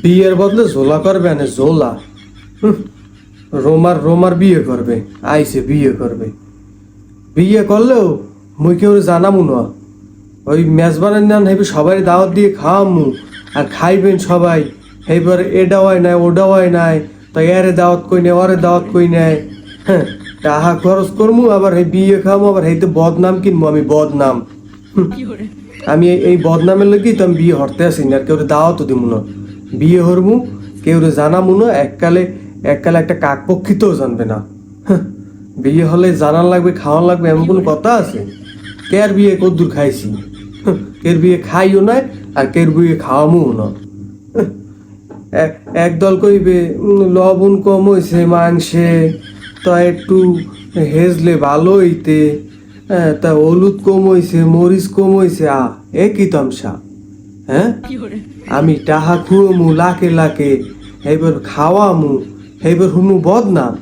বিয়ের বদলে ঝোলা করবে না ঝোলা। রোমার রোমার বিয়ে করবে, আইসে বিয়ে করবে। বিয়ে করলেও মুই কেউ জানামু না। ওই মেজবানের নাম হেবি সবাই দাওয়াত দিয়ে খাওয়ামু, আর খাইবেন সবাই। এইবার এটা হয় নাই ওটা হয় নাই, তো এরে দাওয়াত কই নেয় ওরে দাওয়াত কই নেয়। হ্যাঁ, টাহা খরচ করমু, আবার এই বিয়ে খাওয়ামু, আবার এইতে বদনাম কিনবো আমি, বদনাম। আমি এই বদনামের লগেই তো আমি বিয়ে হরতে আসি না, আর কেউ দাওয়াতও দিব না। বিয়ে হরমু, কেউ জানামু না, এককালে একটা কাকপক্ষিতেও জানবে না। বিয়ে হলে জানান লাগবে, খাওয়ান লাগবে, এমন কোনো কথা আছে? কের বিয়ে কদ্দুর খাইছি, কের বিয়ে খাইও না, আর কের বিয়ে খাওয়ামুও না। একদল কইবে লবণ কম হয়েছে মাংসে, তা একটু হেজলে ভালো হইতে। তা হলুদ কম হয়েছে, মরিচ কম হয়েছে, এ কি তামসা? হ্যাঁ, আমি টাহা খুয়ামু লাখে লাখে, এইবার খাওয়ামু, এইবার হুমু বদনাম।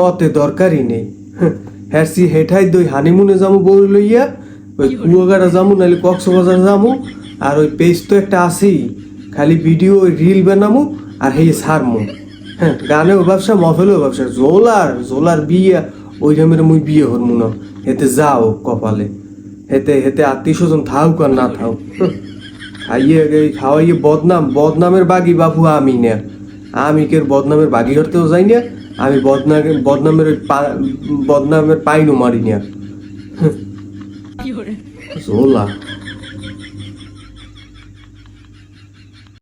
অতে দরকারই নেই। হ্যাঁ, হেঠাই দই হানিমুনে যামু বউ লইয়া, ওই কুয়াগাড়া যামু, নাহলে কক্সবাজার যামু। আর ওই পেজ তো একটা আছেই, খালি ভিডিও রিল বানামু আর হেয়ে ছাড়মু। হ্যাঁ, গানেও ব্যবসা, মফেলেও ব্যবসা। জোলার বিয়ে, ওই রকমের মুই বিয়ে হরমু না। হেতে যাও কপালে, হেতে হেতে আত্মীয় স্বজন থাকুক আর না থাকুক। খাইয়ে খাওয়াইয়ে বদনামের বাগি বাবু আমি না। আমি কের বদনামের বাগি হরতেও যাই না। আমি বদনামের পাইনও মারি না। জোলা।